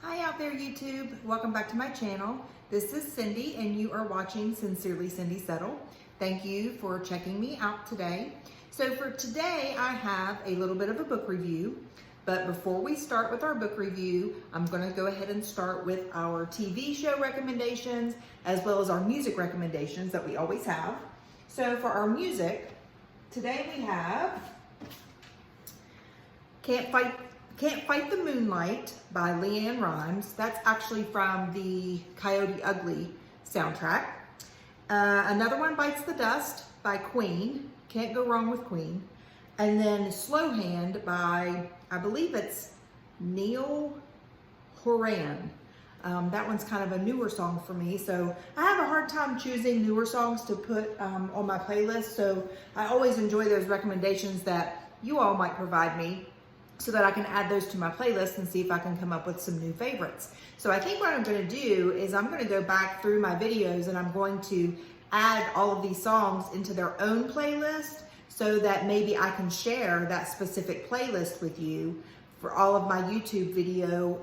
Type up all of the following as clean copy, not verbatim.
Hi out there, YouTube. Welcome back to my channel. This is Cindy and you are watching Sincerely Cindy Settle. Thank you for checking me out today. So for today, I have a little bit of a book review. But before we start with our book review, I'm going to go ahead and start with our TV show recommendations as well as our music recommendations that we always have. So for our music, today we have Can't Fight the Moonlight by LeAnn. That's actually from the Coyote Ugly soundtrack. Another one, Bites the Dust by Queen. Can't go wrong with Queen. And then Slow Hand by, I believe it's Naill, Horan. That one's kind of a newer song for me, so I have a hard time choosing newer songs to put on my playlist, so I always enjoy those recommendations that you all might provide me so that I can add those to my playlist and see if I can come up with some new favorites. So I think what I'm going to do is I'm going to go back through my videos and I'm going to add all of these songs into their own playlist so that maybe I can share that specific playlist with you for all of my YouTube video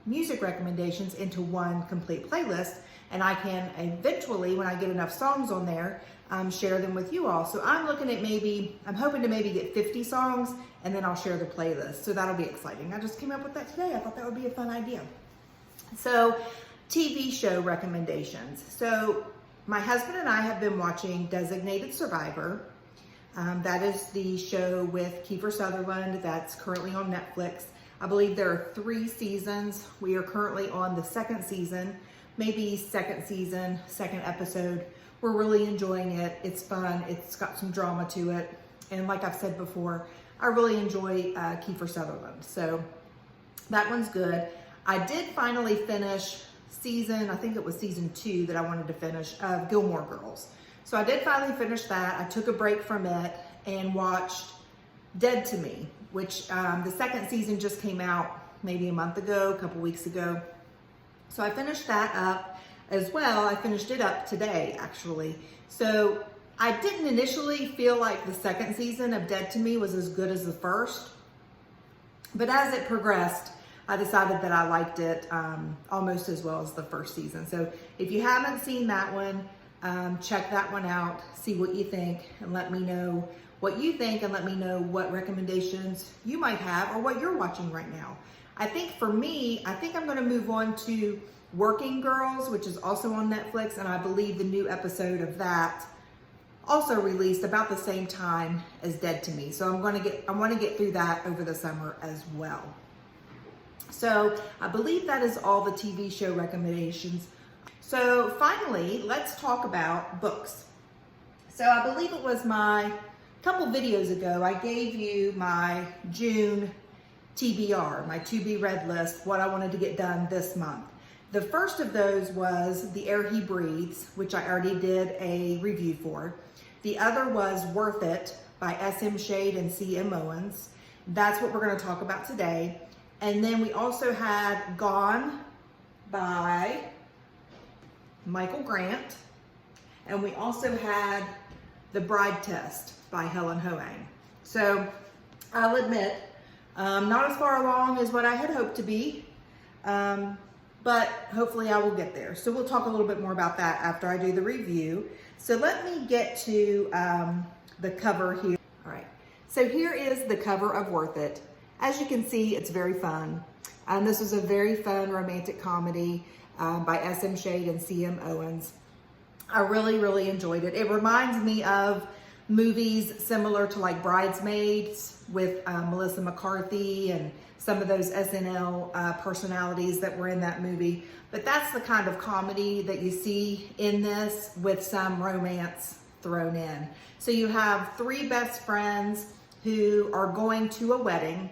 music recommendations into one complete playlist. And I can eventually, when I get enough songs on there, share them with you all. So I'm hoping to maybe get 50 songs and then I'll share the playlist. So that'll be exciting. I just came up with that today. I thought that would be a fun idea. So TV show recommendations. So my husband and I have been watching Designated Survivor. That is the show with Kiefer Sutherland that's currently on Netflix. I believe there are 3 seasons. We are currently on the 2nd season, maybe 2nd season, 2nd episode. We're really enjoying it. It's fun. It's got some drama to it. And like I've said before, I really enjoy Kiefer Sutherland. So that one's good. I did finally finish I think it was season 2 that I wanted to finish, of Gilmore Girls. So I did finally finish that. I took a break from it and watched Dead to Me, which the 2nd season just came out maybe a month ago, a couple weeks ago. So I finished that up as well. I finished it up today, actually. So I didn't initially feel like the 2nd season of Dead to Me was as good as the 1st. But as it progressed, I decided that I liked it almost as well as the 1st season. So if you haven't seen that one, check that one out, see what you think, and let me know what you think, and let me know what recommendations you might have or what you're watching right now. I think for me, I'm going to move on to Working Girls, which is also on Netflix, and I believe the new episode of that also released about the same time as Dead to Me. So I want to get through that over the summer as well. So I believe that is all the TV show recommendations. So finally, let's talk about books. So I believe it was my couple videos ago, I gave you my June TBR, my to be read list, what I wanted to get done this month. The first of those was The Air He Breathes, which I already did a review for. The other was Worth It by S.M. Shade and C.M. Owens. That's what we're going to talk about today. And then we also had Gone by Michael Grant. And we also had The Bride Test by Helen Hoang. So I'll admit, not as far along as what I had hoped to be, but hopefully I will get there. So we'll talk a little bit more about that after I do the review. So let me get to the cover here. All right, so here is the cover of Worth It. As you can see, it's very fun. This was a very fun romantic comedy by S.M. Shade and C.M. Owens. I really, really enjoyed it. It reminds me of movies similar to like Bridesmaids with Melissa McCarthy and some of those SNL personalities that were in that movie. But that's the kind of comedy that you see in this with some romance thrown in. So you have 3 best friends who are going to a wedding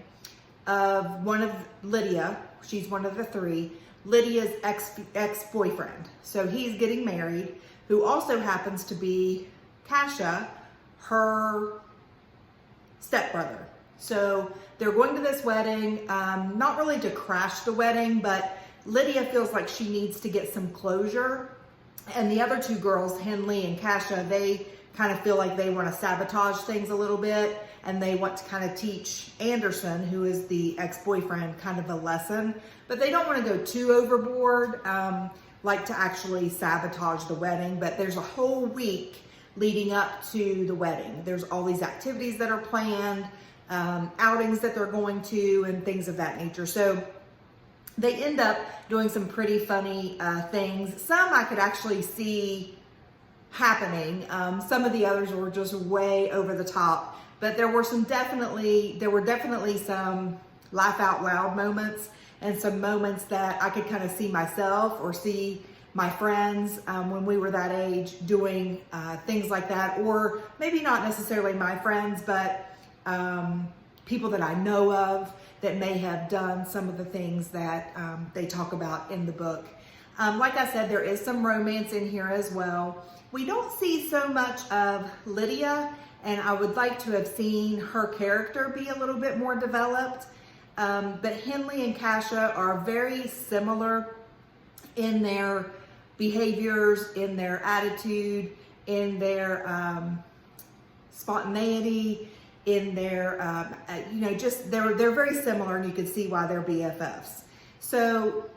of one of Lydia. She's one of the 3. Lydia's ex-boyfriend. So he's getting married, who also happens to be Kasha, her stepbrother. So they're going to this wedding, not really to crash the wedding, but Lydia feels like she needs to get some closure. And the other 2 girls, Henley and Kasha, they kind of feel like they want to sabotage things a little bit. and they want to kind of teach Anderson, who is the ex-boyfriend, kind of a lesson, but they don't want to go too overboard, like to actually sabotage the wedding. But there's a whole week leading up to the wedding. There's all these activities that are planned, outings that they're going to, and things of that nature. So they end up doing some pretty funny things. Some I could actually see happening. Some of the others were just way over the top, but there were definitely some laugh out loud moments, and some moments that I could kind of see myself or see my friends when we were that age doing things like that, or maybe not necessarily my friends, but people that I know of that may have done some of the things that they talk about in the book. Like I said, there is some romance in here as well. We don't see so much of Lydia, and I would like to have seen her character be a little bit more developed. But Henley and Kasha are very similar in their behaviors, in their attitude, in their spontaneity, in their, just they're very similar, and you can see why they're BFFs. So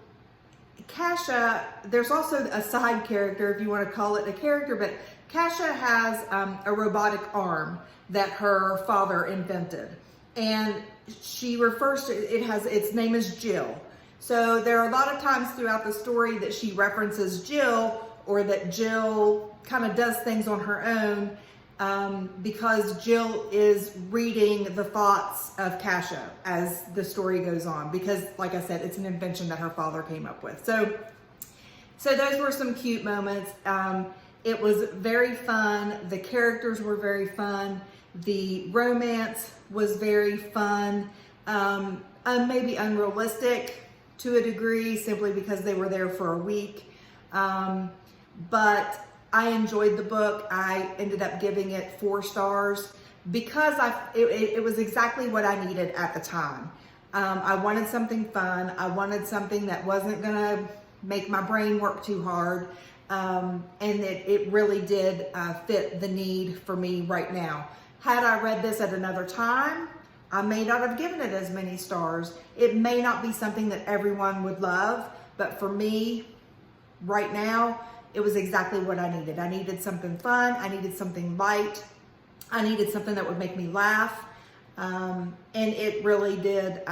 Kasha, there's also a side character, if you want to call it a character, but Kasha has a robotic arm that her father invented, and she refers to its name is Jill. So there are a lot of times throughout the story that she references Jill, or that Jill kind of does things on her own, because Jill is reading the thoughts of Kasha as the story goes on, because like I said, it's an invention that her father came up with. So those were some cute moments. It was very fun. The characters were very fun. The romance was very fun. Maybe unrealistic to a degree, simply because they were there for a week. But I enjoyed the book. I ended up giving it 4 stars because it was exactly what I needed at the time. I wanted something fun. I wanted something that wasn't gonna make my brain work too hard. And it really did fit the need for me right now. Had I read this at another time, I may not have given it as many stars. It may not be something that everyone would love, but for me, right now, it was exactly what I needed. I needed something fun. I needed something light. I needed something that would make me laugh. And it really did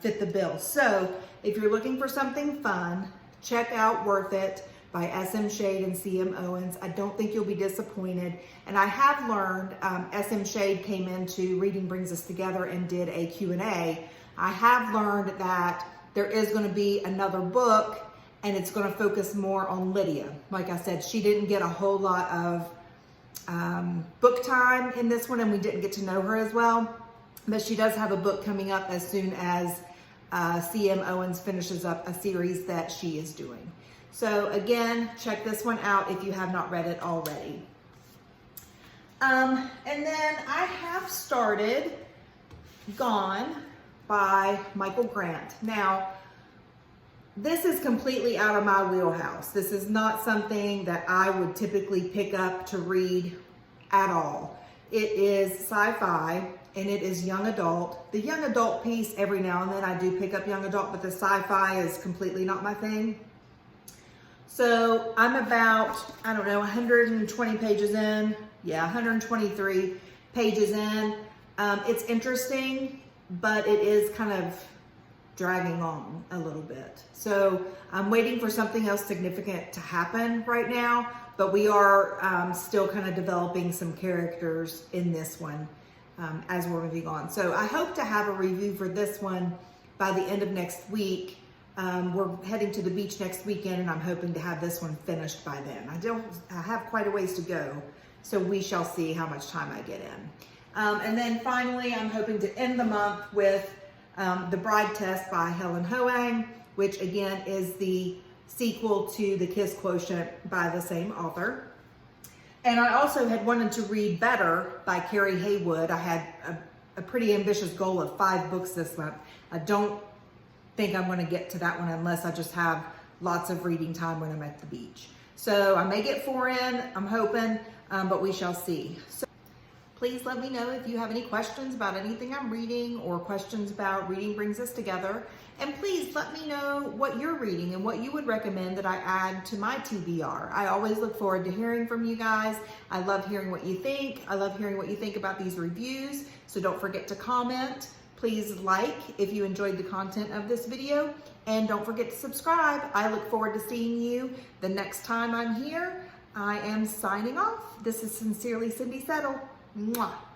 fit the bill. So if you're looking for something fun, check out Worth It by S.M. Shade and C.M. Owens. I don't think you'll be disappointed. And I have learned, S.M. Shade came into Reading Brings Us Together and did a Q&A. I have learned that there is going to be another book, and it's going to focus more on Lydia. Like I said, she didn't get a whole lot of book time in this one, and we didn't get to know her as well. But she does have a book coming up as soon as C.M. Owens finishes up a series that she is doing. So again, check this one out if you have not read it already. And then I have started Gone by Michael Grant. Now, this is completely out of my wheelhouse. This is not something that I would typically pick up to read at all. It is sci-fi, and it is young adult. The young adult piece, every now and then I do pick up young adult, but the sci-fi is completely not my thing. So I'm about, 120 pages in. Yeah, 123 pages in. It's interesting, but it is kind of dragging on a little bit. So I'm waiting for something else significant to happen right now, but we are still kind of developing some characters in this one as we're moving on. So I hope to have a review for this one by the end of next week. We're heading to the beach next weekend, and I'm hoping to have this one finished by then. I have quite a ways to go, so we shall see how much time I get in. And then finally, I'm hoping to end the month with The Bride Test by Helen Hoang, which again is the sequel to The Kiss Quotient by the same author. And I also had wanted to read Better by Carey Heywood. I had a pretty ambitious goal of 5 books this month. I don't think I'm going to get to that one unless I just have lots of reading time when I'm at the beach. So I may get 4 in, I'm hoping, but we shall see. So Please let me know if you have any questions about anything I'm reading or questions about Reading Brings Us Together. And please let me know what you're reading and what you would recommend that I add to my TBR. I always look forward to hearing from you guys. I love hearing what you think. I love hearing what you think about these reviews. So don't forget to comment. Please like if you enjoyed the content of this video. And don't forget to subscribe. I look forward to seeing you the next time I'm here. I am signing off. This is Sincerely Cindy Settle. Mwah.